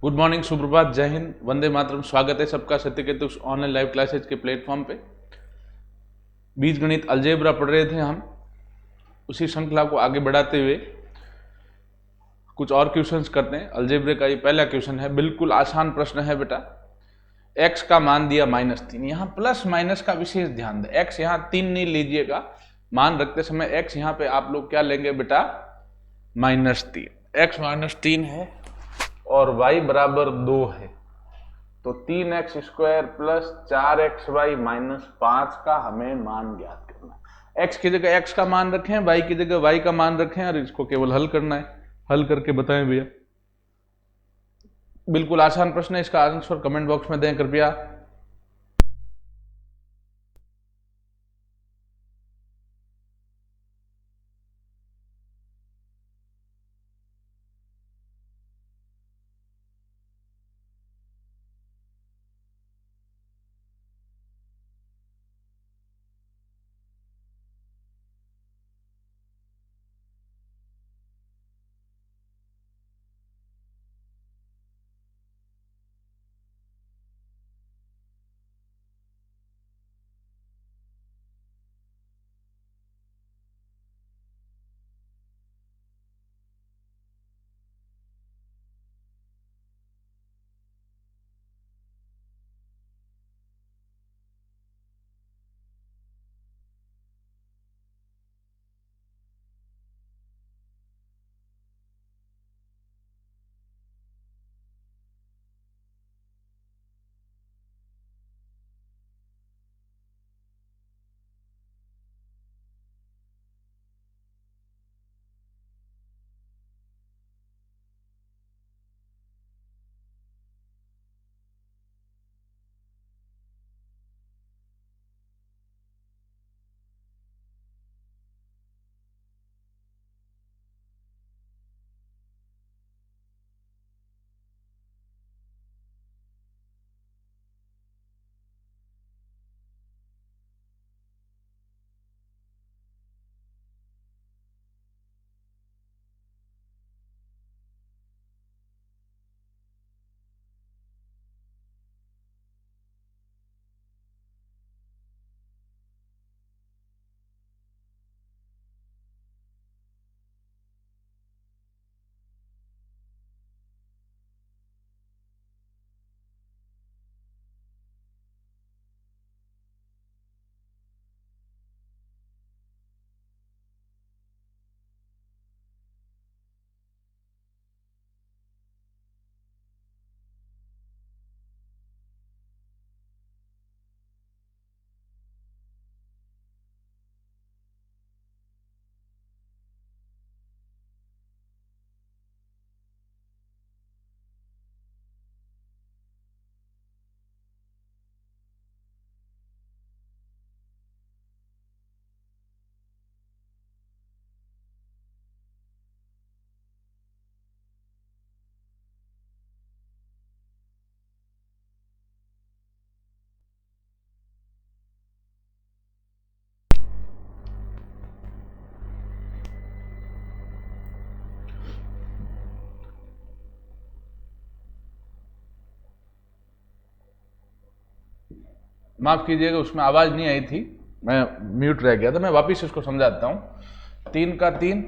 Good morning, सुप्रभात, जय हिंद, वंदे मातरम। स्वागत है सबका सत्यकेतु ऑनलाइन लाइव क्लासेज के प्लेटफॉर्म पे। बीज गणित अलजेब्रा पढ़ रहे थे हम। उसी श्रृंखला को आगे बढ़ाते हुए कुछ और क्वेश्चंस करते हैं। अलजेब्रे का ये पहला क्वेश्चन है, बिल्कुल आसान प्रश्न है बेटा। x का मान दिया -3। यहाँ प्लस माइनस का विशेष ध्यान दें। x यहाँ 3 नहीं लीजिएगा, मान रखते समय x यहाँ पे आप लोग क्या लेंगे बेटा, -3। x -3 है और y बराबर 2 है, तो 3x² प्लस 4xy -5 का हमें मान ज्ञात करना है। x की जगह x का मान रखें, y की जगह y का मान रखें और इसको केवल हल करना है। हल करके बताएं भैया। बिल्कुल आसान प्रश्न है, इसका आंसर कमेंट बॉक्स में दें कृपया। माफ कीजिएगा, उसमें आवाज नहीं आई थी, मैं म्यूट रह गया था। मैं वापिस इसको समझाता हूं। 3 का 3,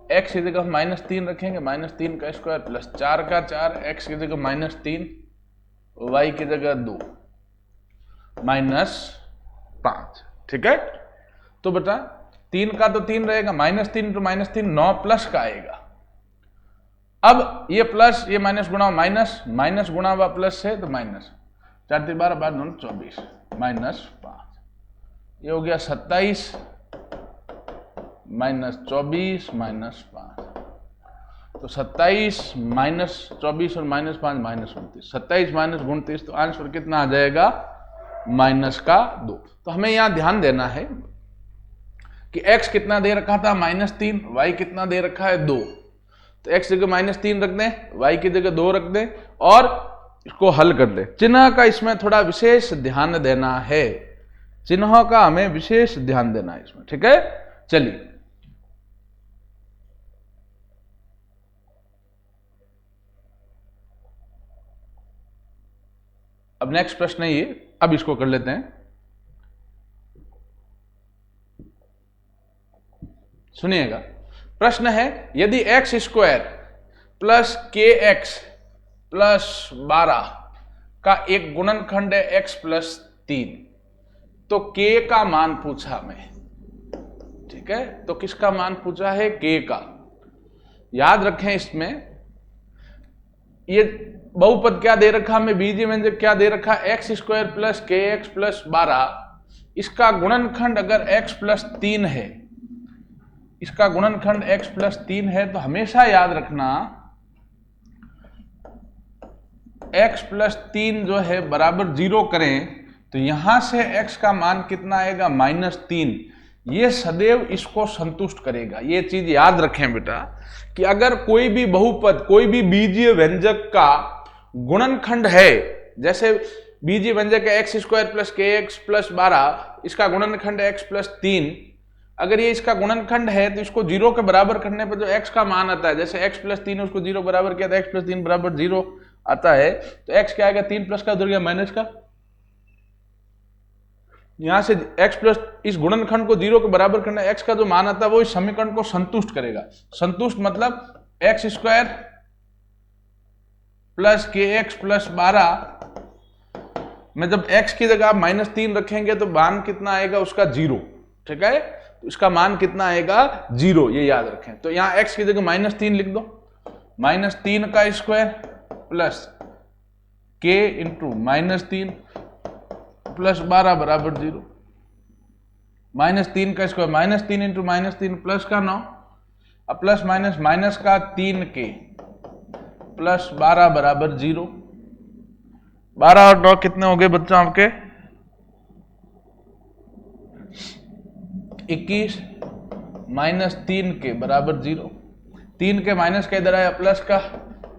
x की जगह -3 रखेंगे, -3 का स्क्वायर प्लस 4 का 4, x की जगह -3, y की जगह 2, -5। ठीक है, तो बेटा 3 का तो 3 रहेगा, -3 तो -3 9 प्लस का आएगा। अब ये प्लस ये माइनस गुणा माइनस, माइनस गुणा हुआ प्लस से तो माइनस, 4 3 12 12 24 -5, ये हो गया 27 -24 -5। तो 27 -24 और -5 -29, 27 -29, तो आंसर कितना आ जाएगा, -2। तो हमें यहां ध्यान देना है कि x कितना दे रखा था, -3, y कितना दे रखा है 2। तो x जगह -3 रख दें, y की जगह 2 रख दें और इसको हल कर ले। चिन्ह का इसमें थोड़ा विशेष ध्यान देना है, चिन्हों का हमें विशेष ध्यान देना है इसमें। ठीक है, चलिए अब नेक्स्ट प्रश्न है ये, अब इसको कर लेते हैं। सुनिएगा, प्रश्न है यदि एक्स स्क्वायर प्लस के एक्स प्लस 12 का एक गुणनखंड है एक्स प्लस 3, तो के का मान पूछा मैं। ठीक है, तो किसका मान पूछा है? के का। याद रखें इसमें ये बहुपद क्या दे रखा हमें, बीजीय व्यंजक क्या दे रखा, एक्स स्क्वायर प्लस के एक्स प्लस 12। इसका गुणनखंड अगर एक्स प्लस 3 है, इसका गुणनखंड x प्लस 3 है, तो हमेशा याद रखना x प्लस 3 जो है बराबर 0 करें, तो यहां से x का मान कितना आएगा? -3। ये सदैव इसको संतुष्ट करेगा। ये चीज याद रखें बेटा कि अगर कोई भी बहुपद, कोई भी बीजीय व्यंजक का गुणनखंड है, जैसे बीजीय व्यंजक है एक्स स्क्वायर प्लस के एक्स प्लस 12, इसका गुणनखंड है एक्स प्लस 3। अगर ये इसका गुणनखंड है तो इसको 0 के बराबर करने पर जो x का मान आता है, जैसे x प्लस 3 उसको 0 बराबर किया तो x प्लस 3 बराबर 0 आता है, तो x क्या आएगा? 3 प्लस का उधर गया माइनस का। यहां से x प्लस इस गुणनखंड को 0 के बराबर करना, x का जो मान आता है वो इस समीकरण को संतुष्ट करेगा। संतुष्ट मतलब एक्स स्क्वायर प्लस के एक्स प्लस 12 में जब x की जगह आप -3 रखेंगे तो मान कितना आएगा उसका? 0। ठीक है, तो इसका मान कितना आएगा? 0। ये याद रखें। तो यहां x की जगह -3 लिख दो, -3 का square plus k into -3 plus 12 बराबर 0। -3 का स्क्वायर -3 इंटू -3 प्लस का 9, अब प्लस माइनस माइनस का 3k प्लस 12 बराबर 0। 12 और 9 कितने हो गए बच्चों आपके? 21 -3 के बराबर 0। 3 के माइनस का इधर आया प्लस का,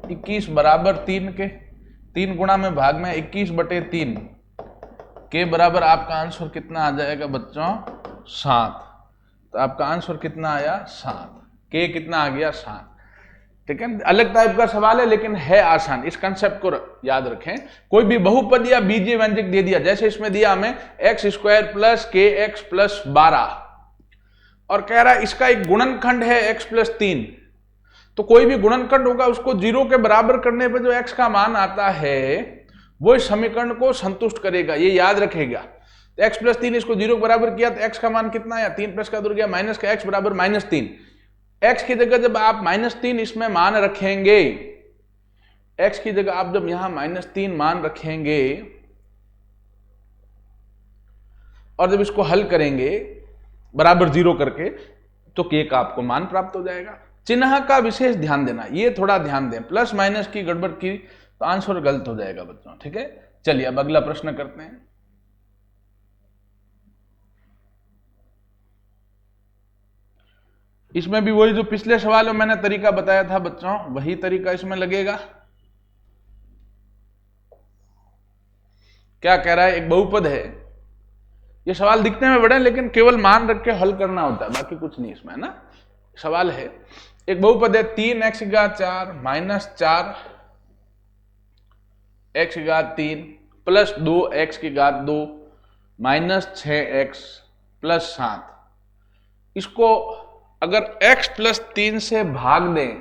21 बराबर 3 के, 3 गुणा में भाग में 21/3 के बराबर आपका आंसर कितना आ जाएगा बच्चों? 7। तो आपका आंसर कितना आया? 7। के कितना आ गया? 7। ठीक है, अलग टाइप का सवाल है लेकिन है आसान। इस कंसेप्ट को याद रखें। कोई भी बहुपद या बीजीय व्यंजक दे दिया, जैसे इसमें दिया हमें एक्स स्क्वायर प्लस के एक्स प्लस 12 और कह रहा है इसका एक गुणनखंड है x प्लस 3, तो कोई भी गुणनखंड होगा उसको 0 के बराबर करने पर जो x का मान आता है वो इस समीकरण को संतुष्ट करेगा। ये याद रखेगा। तो x प्लस 3 इसको 0 के बराबर किया तो x का मान कितना आया? 3 प्लस का दूर गया माइनस का, x बराबर -3। x की जगह जब आप -3 इसमें मान रखेंगे, x की जगह आप जब यहां -3 मान रखेंगे और जब इसको हल करेंगे बराबर 0 करके, तो k का आपको मान प्राप्त हो जाएगा। चिन्ह का विशेष ध्यान देना, ये थोड़ा ध्यान दें। प्लस माइनस की गड़बड़ की तो आंसर गलत हो जाएगा बच्चों। ठीक है, चलिए अब अगला प्रश्न करते हैं। इसमें भी वही जो पिछले सवाल में मैंने तरीका बताया था बच्चों, वही तरीका इसमें लगेगा। क्या कह रहा है? एक बहुपद है, ये सवाल दिखने में बड़े लेकिन केवल मान रख के हल करना होता है, बाकी कुछ नहीं इसमें, है ना। सवाल है एक बहुपद है 3x की घात 4 माइनस 4x की घात 3 प्लस 2x की घात 2 माइनस 6x प्लस 7। इसको अगर x प्लस 3 से भाग दें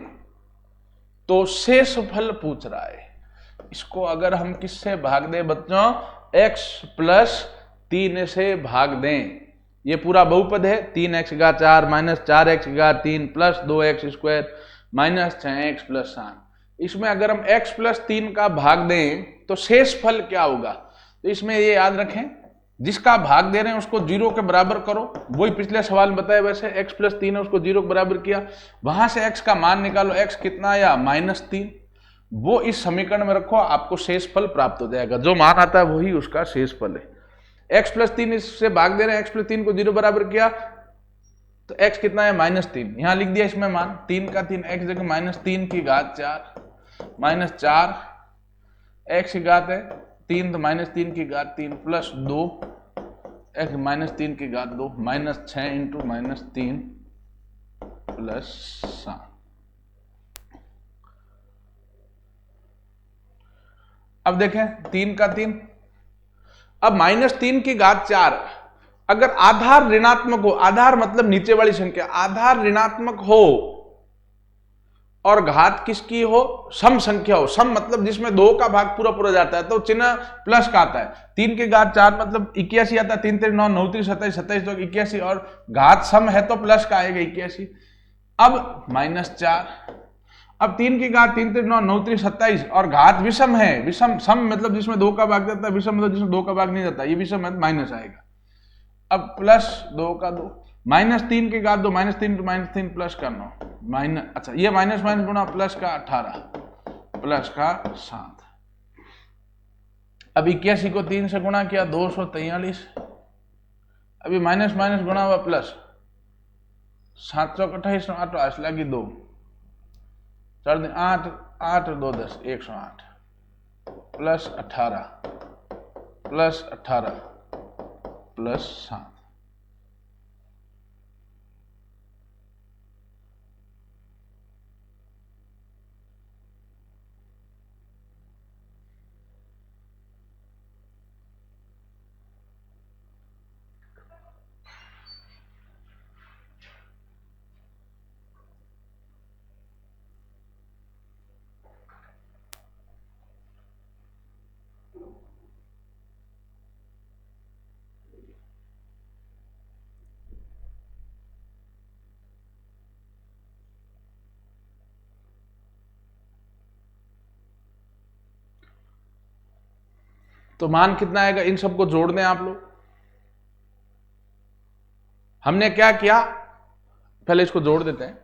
तो शेष फल पूछ रहा है। इसको अगर हम किससे भाग दें बच्चों? x प्लस 3 से भाग दें। ये पूरा बहुपद है 3x की घात 4 माइनस 4x की घात 3 plus 2x square minus 6x plus 7। इसमें अगर हम x प्लस 3 का भाग दें तो शेष फल क्या होगा? तो इसमें ये याद रखें, जिसका भाग दे रहे हैं उसको 0 के बराबर करो। वही पिछले सवाल में बताया, वैसे x प्लस 3 है उसको 0 के बराबर किया, वहां से x का मान निकालो। x कितना आया? -3। वो इस समीकरण में रखो, आपको शेष फल प्राप्त हो जाएगा। जो मान आता है वही उसका शेष फल है। x प्लस 3 इससे भाग दे रहे हैं, x प्लस 3 को 0 बराबर किया तो x कितना है? -3। यहां लिख दिया इसमें मान 3 का 3, x जगह -3 की घात 4 माइनस 4 x की घात है 3 तो -3 की घात 3 प्लस 2 x -3 की घात 2 माइनस 6 इंटू -3 प्लस 7। अब देखें 3 का 3 अब -3 की घात 4 अगर आधार ऋणात्मक हो, आधार मतलब नीचे वाली संख्या, आधार ऋणात्मक हो और घात किसकी हो, सम संख्या हो, सम मतलब जिसमें 2 का भाग पूरा पूरा जाता है तो चिन्ह प्लस का आता है। 3 की घात 4 मतलब 81 आता है, 3 3 9 9 3 27 27 तो 81 और घात सम है तो प्लस का आएगा 81। अब -4, अब 3 की घात 3 3 9 9 3 27 और घात विषम है, विषम सम मतलब जिसमें 2 का भाग जाता है, विषम मतलब जिसमें 2 का भाग नहीं जाता, ये विषम है माइनस आएगा। अब +2 का 2, -3 की घात 2, -3 to -3 प्लस का 9 माइनस, अच्छा ये माइनस माइनस गुणा प्लस का 18 प्लस का 7। अब 81 को 3 से गुणा किया 243, अभी माइनस माइनस गुणा हुआ प्लस, 728 8 आठ लगी 2 4 8 8 2 10 108 प्लस 18 प्लस 18 प्लस 7। तो मान कितना आएगा, इन सबको जोड़ दें आप लोग। हमने क्या किया, पहले इसको जोड़ देते हैं।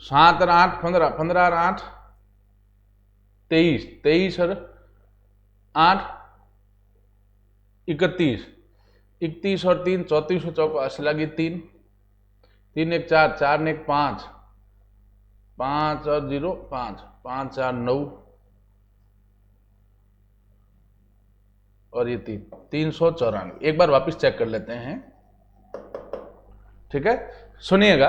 7 और 8 15, 15 और 8 23, 23 और 8 31, 31 और 3 34 चौको 80 लगी 3, 3 1 4, 4 1 5, 5 और 0 5, 5 4 9 और ये 394। एक बार वापस चेक कर लेते हैं, ठीक है, सुनिएगा।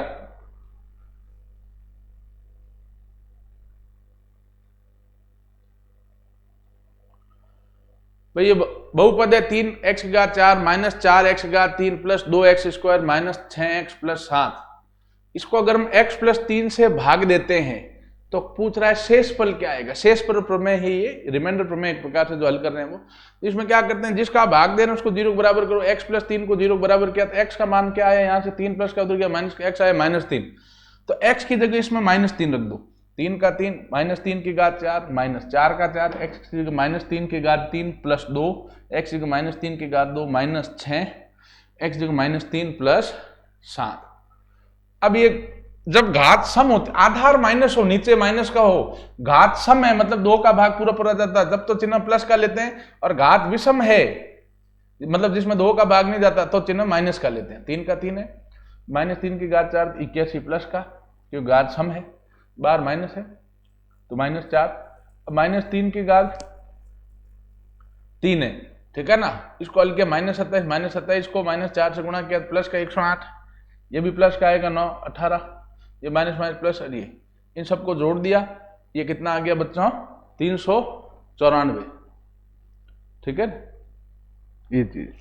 भाई ये बहुपद है 3x की घात 4 माइनस 4x की घात 3 plus 2x square minus 6x plus 7। इसको अगर हम x प्लस 3 से भाग देते हैं तो पूछ रहा है शेषफल क्या आएगा। शेषफल प्रमेय है ये, रिमाइंडर प्रमेय एक प्रकार से जो हल कर रहे हैं वो। इसमें क्या करते हैं, जिसका भाग दे रहे हैं उसको 0 के बराबर करो। x प्लस 3 को 0 के बराबर किया तो x का मान क्या आया, यहाँ से 3 प्लस का उधर गया माइनस, x आया -3, तो x की जगह इसमें -3 रख दो। 3 का 3 -3 की घात 4 माइनस 4 का 4, x की जगह -3 की घात 3 प्लस 2, x की जगह -3 की घात 2 माइनस 6, x की जगह -3 प्लस 7। अब ये जब घात सम होती, आधार माइनस हो, नीचे माइनस का हो, घात सम है मतलब 2 का भाग पूरा पूरा जाता है जब तो चिन्ह प्लस का लेते हैं, और घात विषम है मतलब जिसमें 2 का भाग नहीं जाता तो चिन्ह माइनस का लेते हैं। 3 का 3 है, -3 की घात 4 81 प्लस का, क्योंकि घात सम है, बार माइनस है तो -4, -3 की घात 3 है, ठीक है ना। इसको हल किया -27 को -4 से गुणा किया प्लस का 108, ये भी प्लस का आएगा 9 18, ये माइनस माइनस प्लस, ये इन सबको जोड़ दिया, ये कितना आ गया बच्चों 394, ठीक है ये चीज।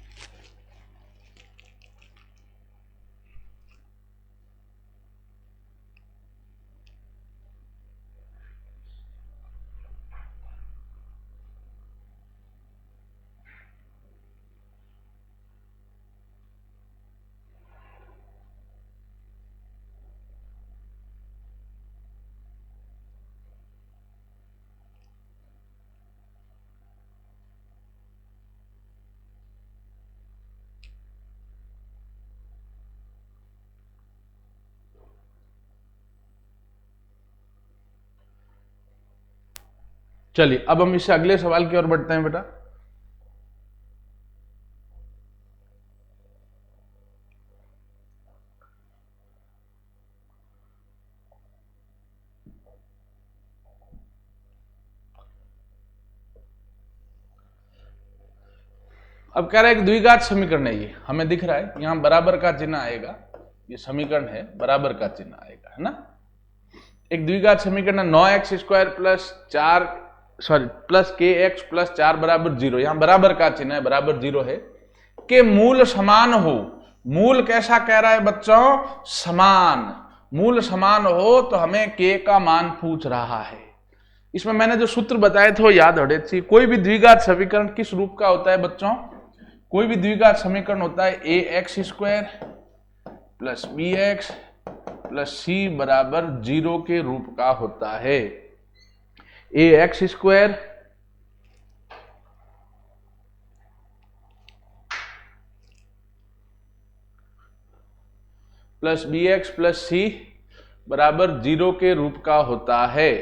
चलिए अब हम इससे अगले सवाल की ओर बढ़ते हैं बेटा। अब कह रहा है कि द्विघात समीकरण है, ये हमें दिख रहा है यहां बराबर का चिन्ह आएगा, ये समीकरण है बराबर का चिन्ह आएगा, है ना। एक द्विघात समीकरण 9x square plus 4 sorry plus के एक्स प्लस 4 बराबर 0, यहां बराबर का चिन्ह है, बराबर 0 है, के मूल समान हो। मूल कैसा कह रहा है बच्चों? समान। मूल समान हो तो हमें के का मान पूछ रहा है। इसमें मैंने जो सूत्र बताए थे वो याद होने चाहिए। कोई भी द्विघात समीकरण किस रूप का होता है बच्चों? कोई भी द्विघात समीकरण होता है A X square plus B X plus C बराबर 0 के रूप का होता है। A X square plus B X plus C बराबर 0 के रूप का होता है।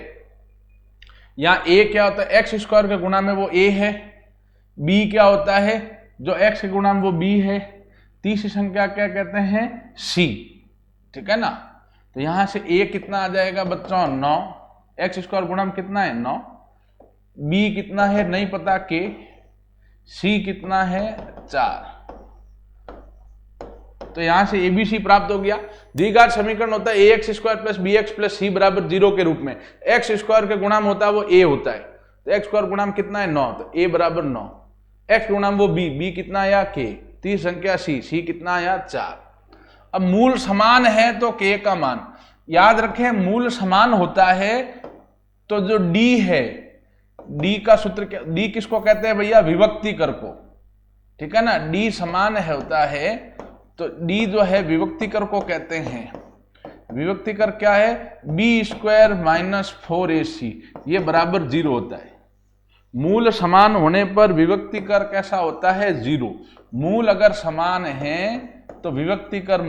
यहां ए क्या होता है? एक्स स्क्वायर के गुणा में वो ए है। बी क्या होता है? जो एक्स के गुणा में वो बी है। तीसरी संख्या क्या कहते हैं? सी। ठीक है ना? तो यहां से ए कितना आ जाएगा बच्चों? 9। एक्स स्क्वायर गुणा में कितना है? 9। बी कितना है? नहीं पता, के। सी कितना है? 4। तो यहां से एबीसी प्राप्त हो गया। द्विघात समीकरण होता है A X square plus B X plus C बराबर 0 के रूप में। एक्स स्क्वायर के गुणा में होता है वो ए होता है, तो एक्स स्क्वायर गुणा में कितना है? 9, तो ए बराबर 9। एक्स गुणा में वो बी कितना आया? के। तीसरी संख्या सी कितना आया? 4। अब मूल समान है तो के का मान याद रखें। मूल समान होता है तो जो डी है, डी का सूत्र क्या? डी किसको कहते हैं भैया? विभक्ति कर को। ठीक है ना? डी समान है होता है तो डी जो है विभक्ति कर को कहते हैं। विभक्ति कर क्या है? बी स्क्वायर माइनस 4ac, ये बराबर 0 होता है। मूल समान होने पर विभक्ति कर कैसा होता है? 0। मूल अगर समान है तो विभक्ति कर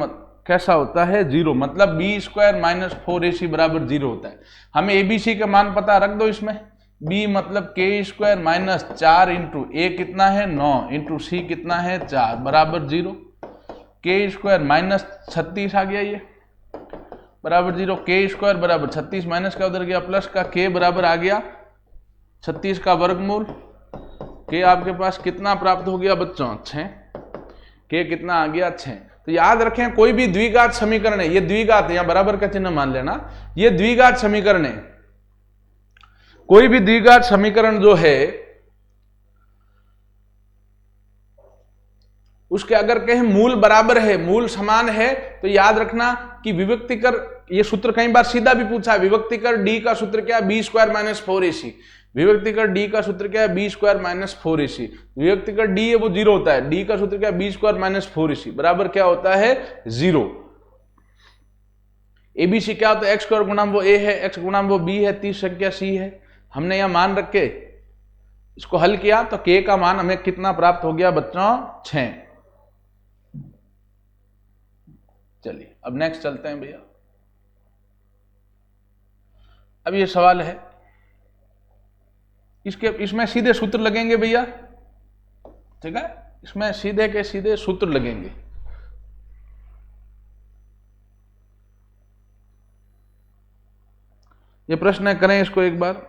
कैसा होता है? 0। मतलब बी स्क्वायर माइनस 4ac बराबर 0 होता है। हमें एबीसी के मान पता, रख दो इसमें। बी मतलब के स्क्वायर माइनस 4 इंटू ए कितना है? 9 इंटू सी कितना है? 4 बराबर 0। के स्क्वायर माइनस 36 आ गया, ये बराबर 0। के स्क्वायर बराबर 36 माइनस का उधर गया प्लस का, के बराबर आ गया 36 का वर्गमूल। के आपके पास कितना प्राप्त हो गया बच्चों? 6। के कितना आ गया? 6। तो याद रखें कोई भी द्विघात समीकरण है, ये द्विघात है, यहां बराबर का चिन्ह मान लेना, ये द्विघात समीकरण है। कोई भी द्विघात समीकरण जो है उसके अगर कहें मूल बराबर है, मूल समान है, तो याद रखना कि विभक्ति कर, ये सूत्र कई बार सीधा भी पूछा है, विभक्ति कर डी का सूत्र क्या है? B square minus 4ac। विभक्ति कर डी का सूत्र क्या है? B square minus 4ac। विभक्ति कर डी है वो 0 होता है। डी का सूत्र क्या है? बी स्क्वायर माइनस 4ac बराबर क्या होता है? 0। एबीसी क्या होता है? एक्स स्क्वायर गुणा वो ए है, एक्स गुणा वो बी है, तीसरी संख्या सी है। हमने यह मान रख के इसको हल किया तो के का मान हमें कितना प्राप्त हो गया बच्चों? 6। चलिए अब नेक्स्ट चलते हैं भैया। अब ये सवाल है, इसमें सीधे सूत्र लगेंगे भैया। ठीक है? इसमें सीधे के सीधे सूत्र लगेंगे। ये प्रश्न करें इसको एक बार।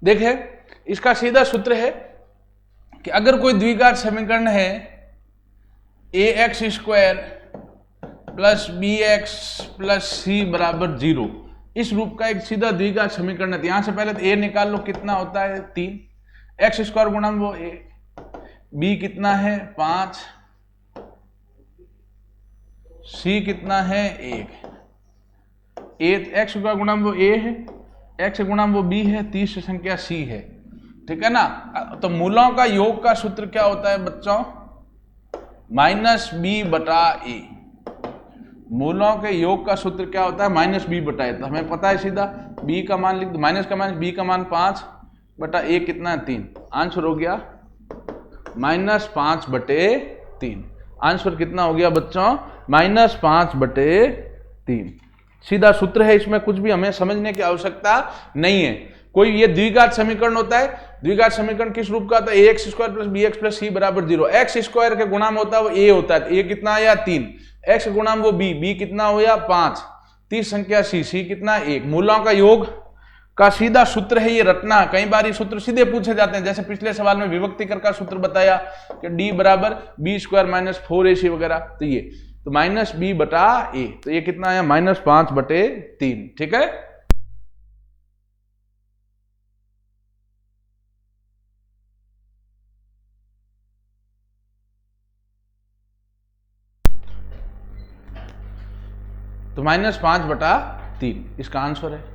देखें, इसका सीधा सूत्र है कि अगर कोई द्विघात समीकरण है A X square plus B X plus C बराबर 0, इस रूप का एक सीधा द्विघात समीकरण है। यहां से पहले तो ए निकाल लो, कितना होता है? 3। एक्स स्क्वायर गुणा वो ए, बी कितना है? 5, सी कितना है? 1। एक्स स्क्वायर गुणा वो ए है, एक्स गुणा वो बी है, तीसरी संख्या सी है। ठीक है ना। तो मूलों का योग का सूत्र क्या होता है बच्चों, माइनस बी बटा ए। मूलों के योग का सूत्र क्या होता है, माइनस बी बटा ए। तो हमें पता है सीधा बी का मान लिख दो, माइनस का माइनस, बी का मान 5 बटा ए कितना है 3। आंसर हो गया -5/3। आंसर कितना हो गया बच्चों, -5/3। सीधा सूत्र है, इसमें कुछ भी हमें समझने की आवश्यकता नहीं है। कोई ये द्विघात समीकरण होता है, द्विघात समीकरण किस रूप का होता है, ax² + bx + c = 0। x² के गुणाम होता है वो a होता है, तो a कितना आया 3, x गुणाम वो b कितना हो गया 5, 30 संख्या c कितना 1। मूलों का योग का सीधा सूत्र है ये रटना। कई बार ये सूत्र सीधे पूछे जाते हैं, जैसे पिछले सवाल में विभक्ति कर का सूत्र बताया कि d = b² - 4ac वगैरह। तो ये तो -b बटा a, तो ये कितना आया -5/3। ठीक है। तो -5/3 इसका आंसर है।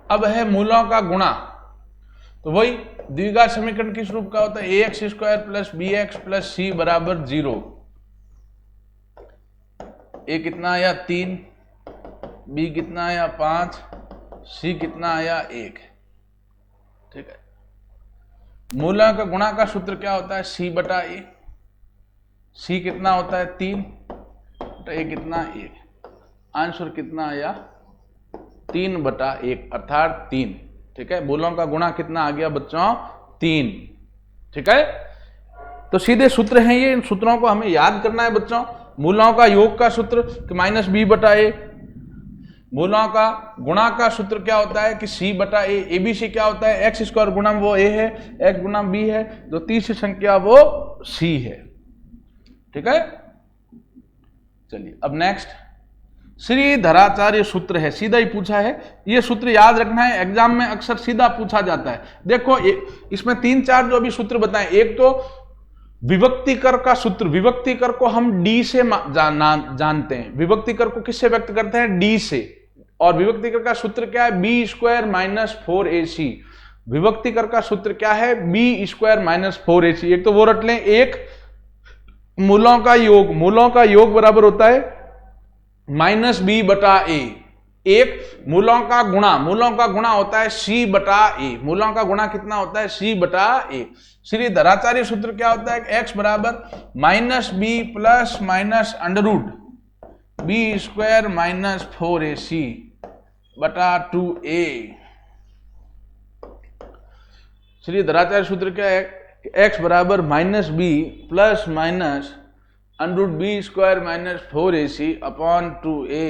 अब है मूलों का गुणा। तो वही द्विघात समीकरण किस रूप का होता है, ax² + bx + c = 0। a कितना आया 3, b कितना आया 5, c कितना आया 1। ठीक है। मूलों का गुणा का सूत्र क्या होता है, c बटा a। c कितना होता है 3 बटा a कितना 1। आंसर कितना आया 3/1 अर्थात 3। ठीक है। मूलों का गुणा कितना आ गया बच्चों 3। ठीक है। तो सीधे सूत्र हैं ये, इन सूत्रों को हमें याद करना है बच्चों। मूलों का योग का सूत्र -b बटा a। मूलों का गुणा का सूत्र क्या होता है कि c बटा a। abc क्या होता है, x² गुणम वो a है, x गुणम b है, जो तीसरी संख्या वो c है। ठीक है। चलिए अब नेक्स्ट श्रीधराचार्य सूत्र है, सीधा ही पूछा है। ये सूत्र याद रखना है, एग्जाम में अक्सर सीधा पूछा जाता है। देखो इसमें 3-4 जो अभी सूत्र बताएं, एक तो विभक्ति कर का सूत्र। विभक्ति कर को हम d से जानते हैं। विभक्ति कर को किससे व्यक्त करते हैं, d से। और विभक्ति कर का सूत्र क्या है, b² - 4ac। विभक्ति कर का सूत्र क्या है, b² - 4ac। एक तो वो रट लें, एक मूलों का योग। मूलों का योग बराबर होता है -b बटा a। एक मूलों का गुणा, मूलों का गुणा होता है c बटा a। मूलों का गुणा कितना होता है, c बटा a। श्रीधराचार्य सूत्र क्या होता है, x बराबर -b plus minus √ b² - 4ac बटा 2a। श्रीधराचार्य सूत्र क्या है, x बराबर -b plus minus √ b² - 4ac upon 2a।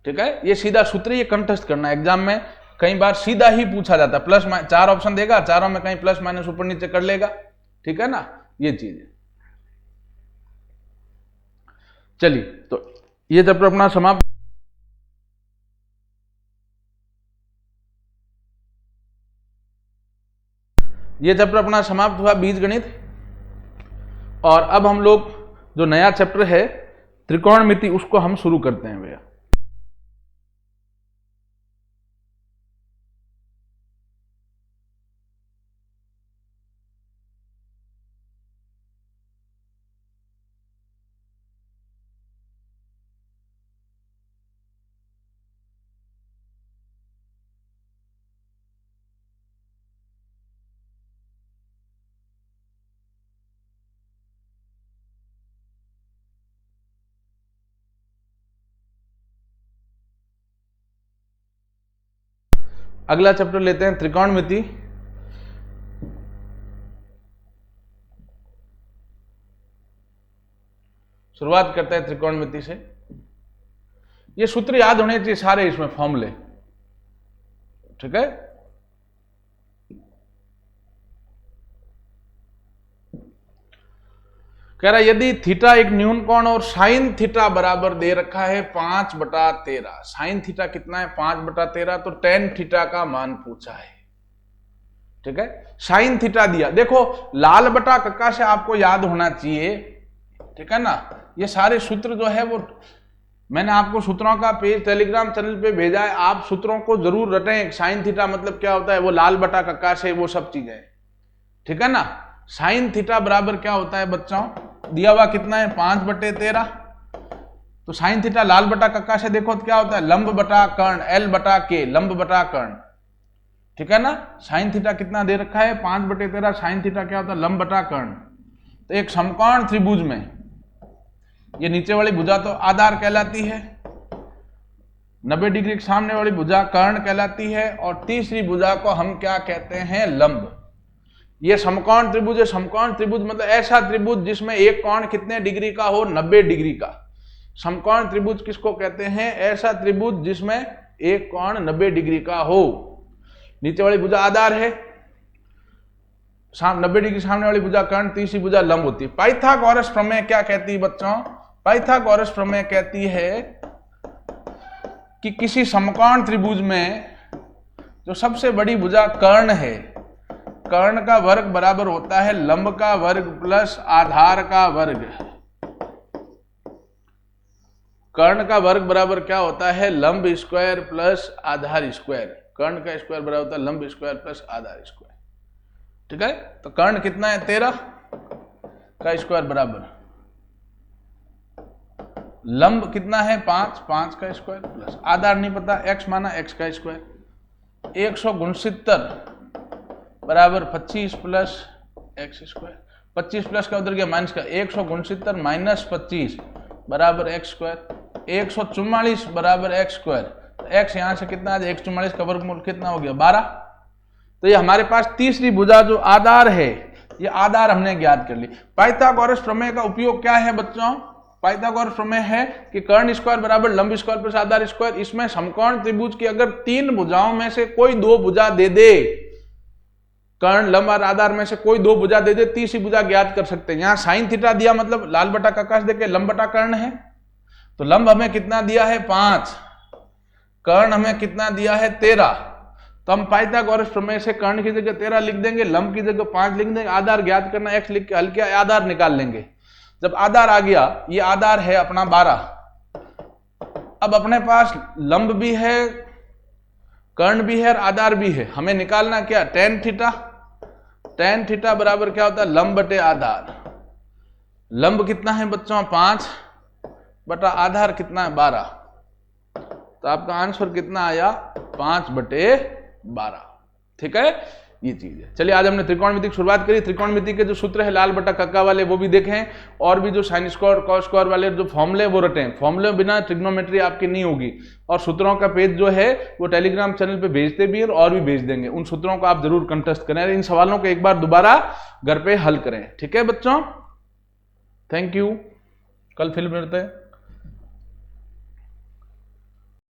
ठीक है। ये सीधा सूत्र, ये कंठस्थ करना है। एग्जाम में कई बार सीधा ही पूछा जाता है, प्लस 4 ऑप्शन देगा, चारों में कहीं प्लस माइनस ऊपर नीचे कर लेगा। ठीक है ना, ये चीज है। चलिए तो ये चैप्टर अपना समाप्त। ये चैप्टर अपना समाप्त हुआ, बीजगणित। और अब हम लोग जो नया चैप्टर है त्रिकोणमिति, उसको हम शुरू करते हैं भैया। अगला चैप्टर लेते हैं त्रिकोणमिति। शुरुआत करते हैं त्रिकोणमिति से। ये सूत्र याद होने चाहिए सारे, इसमें फॉर्मूले। ठीक है। कह रहा यदि थीटा एक न्यून कोण और साइन थीटा बराबर दे रखा है 5/13, साइन थीटा कितना है 5/13, तो टेन थीटा का मान पूछा है। ठीक है, साइन थीटा दिया, देखो लाल बटा कक्का से आपको याद होना चाहिए, ठीक है ना। ये सारे सूत्र जो है वो मैंने आपको सूत्रों का पेज टेलीग्राम चैनल पे भेजा है, आप सूत्रों को जरूर रटें। साइन थीटा मतलब क्या होता है, वो लाल बटा कक्का से वो सब चीजें, ठीक है ना। साइन थीटा बराबर क्या होता है बच्चों, दिया हुआ कितना है 5/13, तो साइन थीटा लाल बटा कक्का से देखो तो क्या होता है लंब बटा कर्ण, L बटा K, लंब बटा कर्ण, ठीक है ना। साइन थीटा कितना दे रखा है 5/13, साइन थीटा क्या होता है लंब बटा कर्ण। तो एक समकोण त्रिभुज में ये नीचे वाली भुजा तो आधार कहलाती है, 90 डिग्री के सामने वाली भुजा कर्ण कहलाती है, और तीसरी भुजा को हम क्या कहते हैं लंब। ये समकोण त्रिभुज है। समकोण त्रिभुज मतलब ऐसा त्रिभुज जिसमें एक कोण कितने डिग्री का हो, 90 डिग्री का। समकोण त्रिभुज किसको कहते हैं, ऐसा त्रिभुज जिसमें एक कोण 90 डिग्री का हो। नीचे वाली भुजा आधार है, 90 डिग्री सामने वाली भुजा कर्ण, तीसरी भुजा लंब होती है। पाइथागोरस प्रमेय क्या कहती है बच्चों, पाइथागोरस प्रमेय कहती है कि किसी समकोण त्रिभुज में जो सबसे बड़ी भुजा कर्ण है, कर्ण का वर्ग बराबर होता है लंब का वर्ग प्लस आधार का वर्ग। कर्ण का वर्ग बराबर क्या होता है लंब स्क्वायर प्लस आधार स्क्वायर। कर्ण का स्क्वायर बराबर होता है लंब स्क्वायर प्लस आधार स्क्वायर, ठीक है। तो कर्ण कितना है 13 का स्क्वायर बराबर लंब कितना है 5 का स्क्वायर प्लस आधार नहीं पता, x माना x का स्क्वायर। 169 बराबर 25 प्लस एक्स स्क्वायर। 25 प्लस का उधर गया माइनस का, 169 माइनस 25 बराबर एक्स स्क्वायर। 144 बराबर एक्स स्क्वायर, तो एक्स यहां से कितना आ जाए 144 का वर्गमूल कितना हो गया 12। तो ये हमारे पास तीसरी भुजा जो आधार है, ये आधार हमने ज्ञात कर ली। पाइथागोरस प्रमेय का उपयोग क्या है बच्चों, पाइथागोरस प्रमेय है कि कर्ण स्क्वायर बराबर लंब स्क्वायर प्लस आधार स्क्वायर। इसमें समकोण त्रिभुज की अगर 3 भुजाओं में से कोई 2 भुजा दे दे, कर्ण लंब और आधार में से कोई 2 भुजा दे दे, तीसरी भुजा ज्ञात कर सकते हैं। यहां साइन थीटा दिया मतलब लाल बटा कक्का से देके लंब बटा कर्ण है, तो लंब हमें कितना दिया है 5, कर्ण हमें कितना दिया है 13। तो हम पाइथागोरस प्रमेय से कर्ण की जगह 13 लिख देंगे, लंब की जगह 5 लिख देंगे, आधार ज्ञात करना x लिख के हल किया, आधार निकाल लेंगे। जब आधार आ गया, ये आधार है अपना 12। अब अपने पास लंब भी है, कर्ण भी है और आधार भी है, हमें निकालना क्या tan थीटा। tan थीटा बराबर क्या होता है लंब बटे आधार। लंब कितना है बच्चों 5 बटा आधार कितना है 12, तो आपका आंसर कितना आया 5/12, ठीक है। ये चीज है। चलिए आज हमने त्रिकोणमिति की शुरुआत करी। त्रिकोणमिति के जो सूत्र है लाल बटा कक्का वाले वो भी देखें, और भी जो साइन स्क्वायर कॉस स्क्वायर वाले जो फॉर्मूले वो रटें। फॉर्मूले बिना ट्रिग्नोमेट्री आपकी नहीं होगी। और सूत्रों का पेज जो है वो टेलीग्राम चैनल पे भेजते भी हैं और भी भेज देंगे, उन सूत्रों को आप जरूर कंटेस्ट करें। इन सवालों को एक बार दोबारा घर पे हल करें, ठीक है बच्चों। थैंक यू, कल फिर मिलते हैं।